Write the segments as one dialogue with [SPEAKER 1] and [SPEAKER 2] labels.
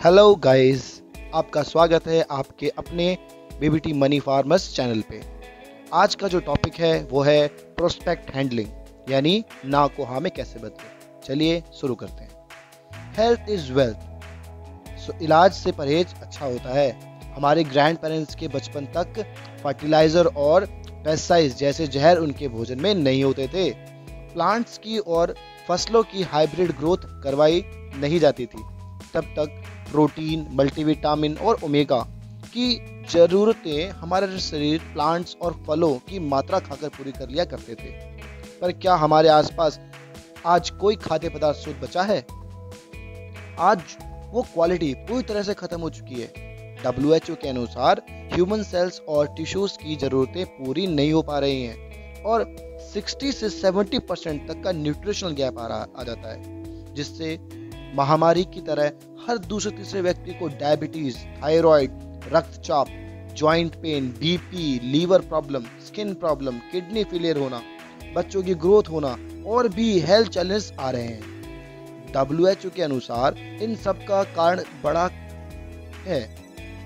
[SPEAKER 1] Hello guys, आपका स्वागत है आपके अपने बीबीटी मनी फार्मर्स चैनल पे। आज का जो टॉपिक है वो है प्रोस्पेक्ट हैंडलिंग, यानी ना को हाँ में कैसे बदलें। चलिए शुरू करते हैं। हेल्थ इज वेल्थ, सो इलाज से परहेज अच्छा होता है। हमारे ग्रैंड पेरेंट्स के बचपन तक फर्टिलाइजर और पेस्टिसाइड्स जैसे जहर उनके भोजन में नहीं होते थे। प्लांट्स की और फसलों की हाइब्रिड ग्रोथ करवाई नहीं जाती थी। तब तक प्रोटीन, मल्टीविटामिन और ओमेगा की जरूरतें हमारे शरीर प्लांट्स और फलों की मात्रा खाकर पूरी कर लिया करते थे। पर क्या हमारे आसपास आज कोई खाद्य पदार्थ शुद्ध बचा है? आज वो क्वालिटी पूरी तरह से खत्म हो चुकी है। WHO के अनुसार ह्यूमन सेल्स और टिश्यूज की जरूरतें पूरी नहीं हो पा रही हैं और 60 से 70% तक का न्यूट्रिशनल गैप आ जाता है, जिससे महामारी की तरह हर दूसरे तीसरे व्यक्ति को डायबिटीज, थायराइड, रक्तचाप, joint pain, BP, liver problem, skin problem, kidney failure होना, बच्चों की ग्रोथ होना और भी हेल्थ चैलेंज आ रहे हैं। WHO के अनुसार इन सब का कारण बड़ा है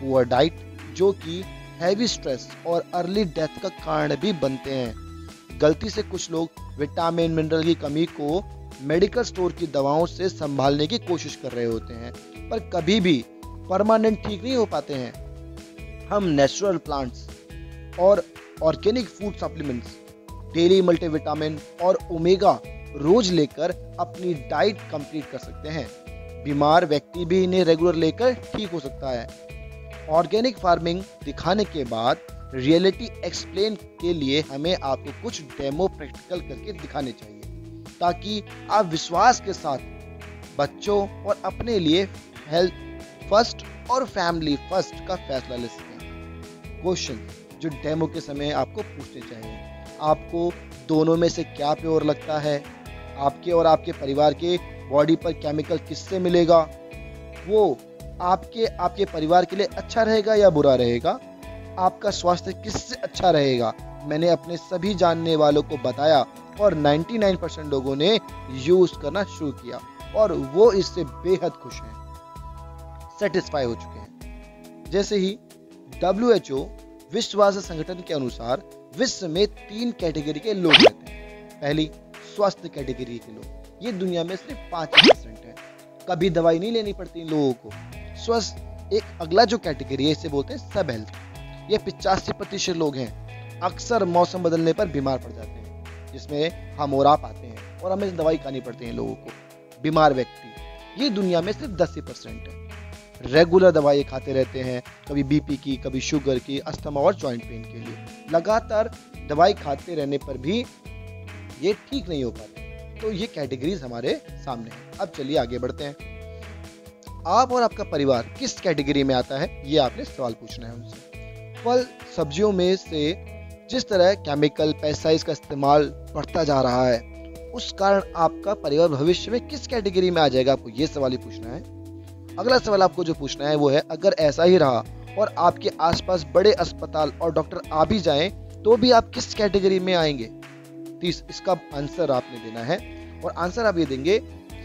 [SPEAKER 1] पुअर डाइट, जो कि हैवी स्ट्रेस और अर्ली डेथ का कारण भी बनते हैं। गलती से कुछ लोग विटामिन मिनरल की कमी को मेडिकल स्टोर की दवाओं से संभालने की कोशिश कर रहे होते हैं, पर कभी भी परमानेंट ठीक नहीं हो पाते हैं। हम नेचुरल प्लांट्स और organic food supplements, daily multivitamin और ओमेगा रोज लेकर अपनी डाइट कंप्लीट कर सकते हैं। बीमार व्यक्ति भी इन्हें रेगुलर लेकर ठीक हो सकता है। ऑर्गेनिक फार्मिंग दिखाने के बाद रियलिटी एक्सप्लेन के लिए हमें आपको कुछ डेमो प्रैक्टिकल करके दिखाने चाहिए, ताकि आप विश्वास के साथ बच्चों और अपने लिए हेल्थ फर्स्ट और फैमिली फर्स्ट का फैसला ले सकें। क्वेश्चन जो डेमो के समय आपको पूछने चाहिए: आपको दोनों में से क्या प्योर लगता है? आपके और आपके परिवार के बॉडी पर केमिकल किससे मिलेगा? वो आपके परिवार के लिए अच्छा रहेगा या बुरा रहेगा? आपका स्वास्थ्य किससे अच्छा रहेगा? मैंने अपने सभी जानने वालों को बताया और 99% लोगों ने यूज करना शुरू किया और वो इससे बेहद खुश हैं, सेटिस्फाई हो चुके हैं। जैसे ही WHO विश्व स्वास्थ्य संगठन के अनुसार विश्व में 3 कैटेगरी के लोग रहते हैं। पहली, स्वस्थ कैटेगरी के लोग, ये दुनिया में सिर्फ 5% है, कभी दवाई नहीं लेनी पड़ती इन लोगों को। स्वस्थ एक अगला जो कैटेगरी है, इसे बोलते हैं सब हेल्थ। ये 85% लोग हैं, अक्सर मौसम बदलने पर बीमार पड़ जाते हैं, जिसमें हम और आप आते हैं और हमें दवाई खानी पड़ती है लोगों को। बीमार व्यक्ति, ये दुनिया में सिर्फ 10% है, रेगुलर दवाई खाते रहते हैं, कभी बीपी की, कभी शुगर की, अस्थमा और जॉइंट पेन के लिए। लगातार दवाई खाते रहने पर भी ये ठीक नहीं हो पाते। तो ये कैटेगरीज हमारे सामने हैं। अब चलिए आगे बढ़ते हैं। आप और आपका परिवार किस कैटेगरी में आता है, ये आपने सवाल पूछना है उनसे। फल सब्जियों में से जिस तरह केमिकल, पेस्टिसाइड्स का इस्तेमाल बढ़ता जा रहा है, उस कारण आपका परिवार भविष्य में किस कैटेगरी में आ जाएगा, आपको ये सवाल ही पूछना है। अगला सवाल आपको जो पूछना है वो है, अगर ऐसा ही रहा और आपके आसपास बड़े अस्पताल और डॉक्टर आ भी जाएं, तो भी आप किस कैटेगरी में आएंगे? इसका आंसर आपने देना है और आंसर आप ये देंगे,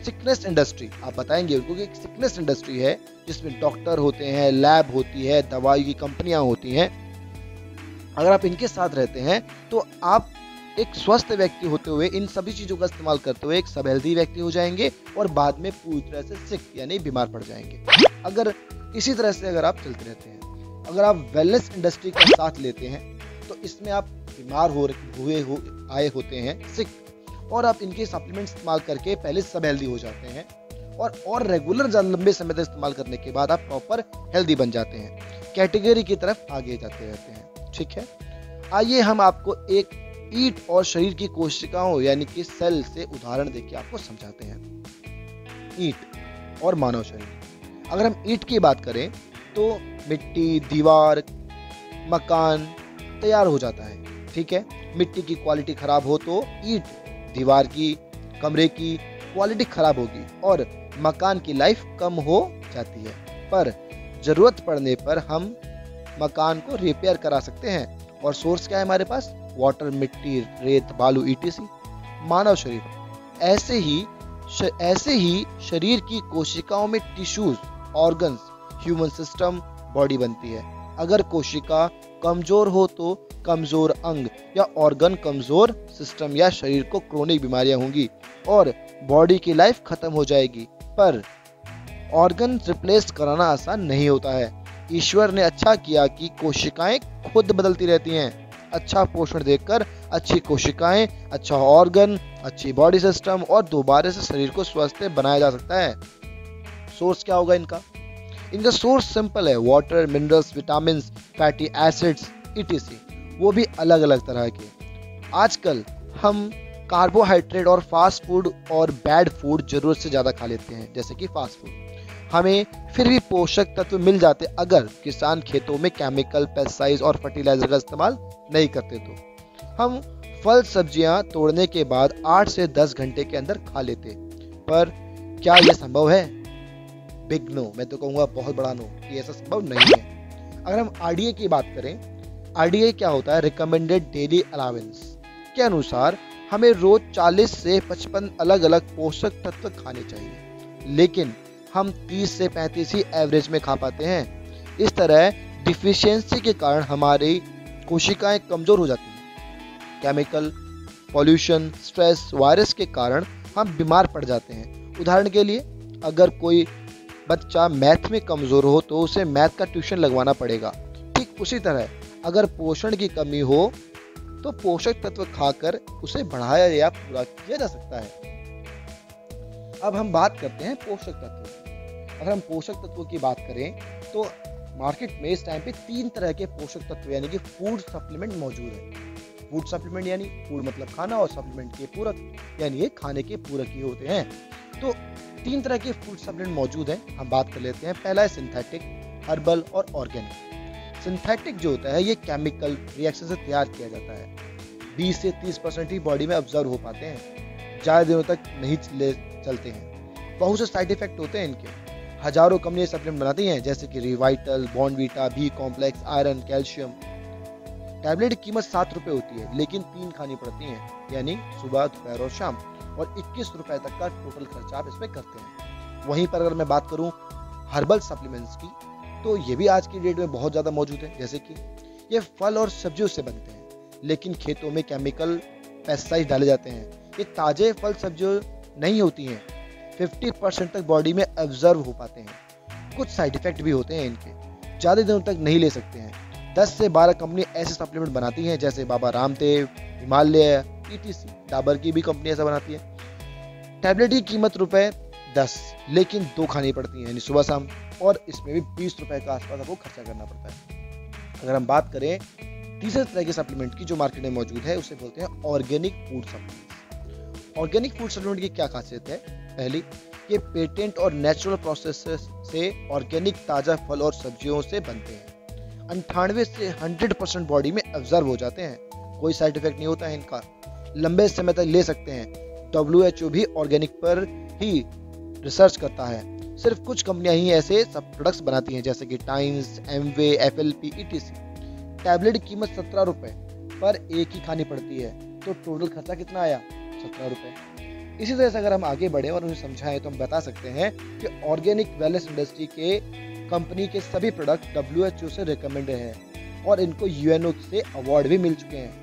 [SPEAKER 1] सिकनेस इंडस्ट्री। आप बताएंगे उनको कि सिकनेस इंडस्ट्री है जिसमें डॉक्टर होते हैं, लैब होती है, दवाई की कंपनियां होती हैं। अगर आप इनके साथ रहते हैं तो आप एक स्वस्थ व्यक्ति होते हुए, इन सभी चीजों का इस्तेमाल करते हुए एक सब हेल्दी व्यक्ति हो जाएंगे और बाद में पूरी तरह से सिक यानी बीमार पड़ जाएंगे। अगर इसी तरह से अगर आप चलते रहते हैं, अगर आप वेलनेस इंडस्ट्री का साथ लेते हैं, तो इसमें आप बीमार आए होते हैं, सिक, और आप इनके सप्लीमेंट इस्तेमाल करके पहले सब हेल्दी हो जाते हैं और रेगुलर लंबे समय तक इस्तेमाल करने के बाद आप प्रॉपर हेल्दी बन जाते हैं, कैटेगरी की तरफ आगे जाते रहते हैं। ठीक है, आइए हम आपको एक ईंट और शरीर की कोशिकाओं यानी कि सेल से उदाहरण देके आपको समझाते हैं। ईंट और मानव शरीर। अगर हम ईंट की बात करें तो मिट्टी, दीवार, मकान तैयार हो जाता है। ठीक है, मिट्टी की क्वालिटी खराब हो तो ईंट, दीवार की, कमरे की क्वालिटी खराब होगी और मकान की लाइफ कम हो जाती है। पर जरूरत पड़ने पर हम मकान को रिपेयर करा सकते हैं और सोर्स क्या है हमारे पास? वाटर, मिट्टी, रेत, बालू, ETC। मानव शरीर ऐसे ही शरीर की कोशिकाओं में tissues organs, human system, body बनती है। अगर कोशिका कमजोर हो तो कमजोर अंग या ऑर्गन, कमजोर सिस्टम या शरीर को क्रोनिक बीमारियां होंगी और बॉडी की लाइफ खत्म हो जाएगी। पर ऑर्गन रिप्लेस कराना आसान नहीं होता है। ईश्वर ने अच्छा किया कि कोशिकाएं खुद बदलती रहती हैं। अच्छा पोषण देकर अच्छी कोशिकाएं, अच्छा ऑर्गन, अच्छी बॉडी सिस्टम और दोबारा से शरीर को स्वस्थ बनाया जा सकता है। सोर्स क्या होगा इनका? इनका सोर्स सिंपल है, water, minerals, vitamin, fatty acids etc, वो भी अलग अलग तरह के। आजकल हम कार्बोहाइड्रेट और फास्ट फूड और बैड फूड जरूरत से ज़्यादा खा लेते हैं, जैसे कि फास्ट फूड। हमें फिर भी पोषक तत्व मिल जाते अगर किसान खेतों में केमिकल, पेस्टिसाइड्स और फर्टिलाइजर का इस्तेमाल नहीं करते तो। हम फल सब्जियां तोड़ने के बाद 8 से 10 घंटे के अंदर खा लेते, पर क्या यह संभव है? बिग नो, मैं तो कहूँगा बहुत बड़ा नो, कि ऐसा संभव नहीं है। अगर हम RDA की बात करें, RDA क्या होता है? रिकमेंडेड डेली अलावेंस के अनुसार हमें रोज 40 से 55 अलग अलग पोषक तत्व खाने चाहिए, लेकिन हम 30 से 35 ही एवरेज में खा पाते हैं। इस तरह डिफिशियंसी के कारण हमारी कोशिकाएं कमजोर हो जाती हैं। केमिकल, पॉल्यूशन, स्ट्रेस, वायरस के कारण हम बीमार पड़ जाते हैं। उदाहरण के लिए, अगर कोई बच्चा मैथ में कमजोर हो तो उसे मैथ का ट्यूशन लगवाना पड़ेगा। ठीक उसी तरह अगर पोषण की कमी हो तो पोषक तत्व खाकर उसे बढ़ाया या पूरा किया जा सकता है। अब हम बात करते हैं पोषक तत्वों की। अगर हम पोषक तत्वों की बात करें तो मार्केट में इस टाइम पे 3 तरह के पोषक तत्व यानी कि फूड सप्लीमेंट मौजूद है। फूड सप्लीमेंट यानी फूड मतलब खाना, और सप्लीमेंट के पूरक यानी ये खाने के पूरक ही होते हैं। तो 3 तरह के फूड सप्लीमेंट मौजूद हैं, हम बात कर लेते हैं। पहला है सिंथेटिक, हर्बल और ऑर्गेनिक। सिंथेटिक जो होता है ये केमिकल रिएक्शन से तैयार किया जाता है। 20 से 30% ही बॉडी में ऑब्जर्व हो पाते हैं, ज़्यादा दिनों तक नहीं चलते हैं। बहुत से साइड इफेक्ट होते हैं इनके। हजारों कंपनियां सप्लीमेंट बनाती हैं, जैसे कि Revital, Bournvita, B complex, iron, calcium. Tablet की कीमत 7 रुपए होती है, लेकिन 3 खानी पड़ती हैं, यानी सुबह, दोपहर और शाम, और 21 रुपए तक का टोटल खर्चा आप इसमें करते हैं। वहीं पर अगर मैं बात करूं हर्बल सप्लीमेंट्स की, तो ये भी आज की डेट में बहुत ज़्यादा मौजूद है। जैसे कि ये फल और सब्जियों से बनते हैं, लेकिन खेतों में केमिकल, पेस्टिसाइड डाले जाते हैं। ये ताजे फल सब्जियों नहीं होती हैं, 50% तक बॉडी में ऑब्जर्व हो पाते हैं। कुछ साइड इफेक्ट भी होते हैं इनके, ज़्यादा दिनों तक नहीं ले सकते हैं। 10 से 12 कंपनी ऐसे सप्लीमेंट बनाती हैं, जैसे बाबा रामदेव, हिमालय etc। डाबर की भी कंपनी ऐसा बनाती है। टैबलेट की कीमत ₹10, लेकिन 2 खानी पड़ती हैं, यानी सुबह शाम, और इसमें भी 20 रुपए का आसपास आपको खर्चा करना पड़ता है। अगर हम बात करें तीसरे तरह के सप्लीमेंट की जो मार्केट में मौजूद है, उसे बोलते हैं organic food supplement. Organic food supplement की क्या खासियत है? पहली, ये पेटेंट और नेचुरल प्रोसेस से ऑर्गेनिक ताजा फल और सब्जियों से बनते हैं। 98 से 100% बॉडी में ऑब्जर्व हो जाते हैं, कोई साइड इफेक्ट नहीं होता है इनका, लंबे समय तक ले सकते हैं। WHO भी ऑर्गेनिक पर ही रिसर्च करता है। सिर्फ कुछ कंपनियां ही ऐसे सब प्रोडक्ट्स बनाती हैं, जैसे कि times, Amway, FLP etc। Tablet की कीमत 17 रुपए, पर एक ही खानी पड़ती है, तो टोटल खर्चा कितना आया? 17 रुपए। इसी तरह से अगर हम आगे बढ़े और उन्हें समझाएं तो हम बता सकते हैं कि ऑर्गेनिक वेलनेस इंडस्ट्री के कंपनी के सभी प्रोडक्ट WHO से रिकमेंडेड हैं और इनको UNO से अवार्ड भी मिल चुके हैं।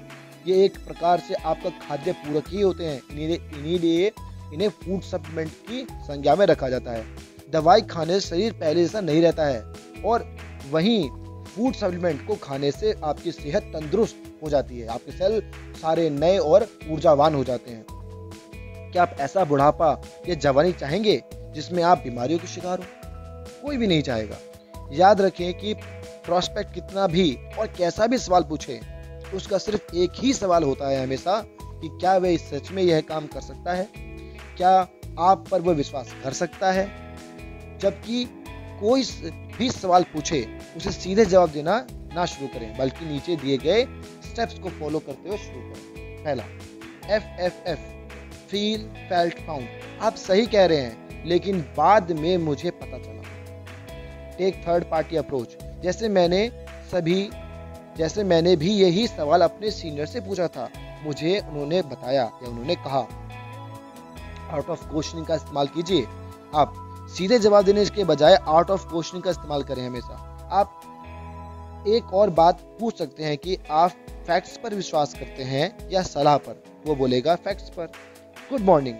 [SPEAKER 1] ये एक प्रकार से आपका खाद्य पूरक ही होते हैं, इन्हीं इन्हें फूड सप्लीमेंट की संज्ञा में रखा जाता है। दवाई खाने से शरीर पहले जैसा नहीं रहता है, और वहीं फूड सप्लीमेंट को खाने से आपकी सेहत तंदुरुस्त हो जाती है, आपके सेल सारे नए और ऊर्जावान हो जाते हैं। क्या आप ऐसा बुढ़ापा या जवानी चाहेंगे जिसमें आप बीमारियों के शिकार हो? कोई भी नहीं चाहेगा। याद रखें कि प्रोस्पेक्ट कितना भी और कैसा भी सवाल पूछे, उसका सिर्फ एक ही सवाल होता है हमेशा, कि क्या वह सच में यह काम कर सकता है, क्या आप पर वो विश्वास कर सकता है। जबकि कोई भी सवाल पूछे, उसे सीधे जवाब देना ना शुरू करें, बल्कि नीचे दिए गए स्टेप्स को फॉलो करते हुए शुरू करें। पहला, FFF, फील, फेल्ट, फाउंड। आप सही कह रहे हैं, लेकिन बाद में मुझे पता चला। Take third party approach. जैसे मैंने भी यही सवाल अपने सीनियर से पूछा था, मुझे उन्होंने बताया या उन्होंने कहा। आउट ऑफ क्वेश्चनिंग का इस्तेमाल कीजिए। आप सीधे जवाब देने के बजाय आर्ट ऑफ क्वेश्चनिंग का इस्तेमाल करें हमेशा। आप एक और बात पूछ सकते हैं कि आप फैक्ट्स पर विश्वास करते हैं या सलाह पर। वो बोलेगा फैक्ट्स पर। गुड मॉर्निंग,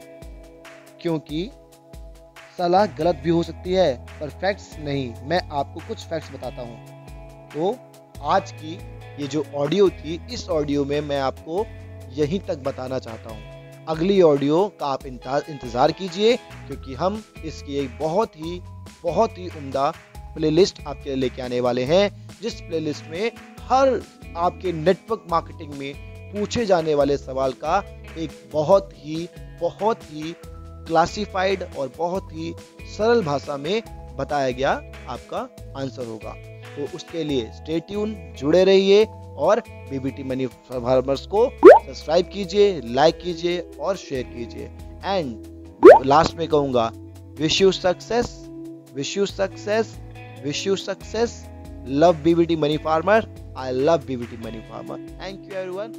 [SPEAKER 1] क्योंकि सलाह गलत भी हो सकती है पर फैक्ट्स नहीं। मैं आपको कुछ फैक्ट्स बताता हूँ। तो आज की ये जो ऑडियो थी, इस ऑडियो में मैं आपको यहीं तक बताना चाहता हूँ। अगली ऑडियो का आप इंतज़ार कीजिए, क्योंकि हम इसकी एक बहुत ही उम्दा प्लेलिस्ट आपके लिए लेके आने वाले हैं, जिस प्लेलिस्ट में हर आपके नेटवर्क मार्केटिंग में पूछे जाने वाले सवाल का एक बहुत ही क्लासिफाइड और बहुत ही सरल भाषा में बताया गया आपका आंसर होगा। तो उसके लिए स्टे ट्यून, जुड़े रहिए और बीबीटी मनी फार्मर्स को सब्सक्राइब कीजिए, लाइक कीजिए और शेयर कीजिए। एंड लास्ट में कहूंगा, wish you success, wish you success, wish you success. Love BBT money farmer, I love BBT money farmer. Thank you everyone.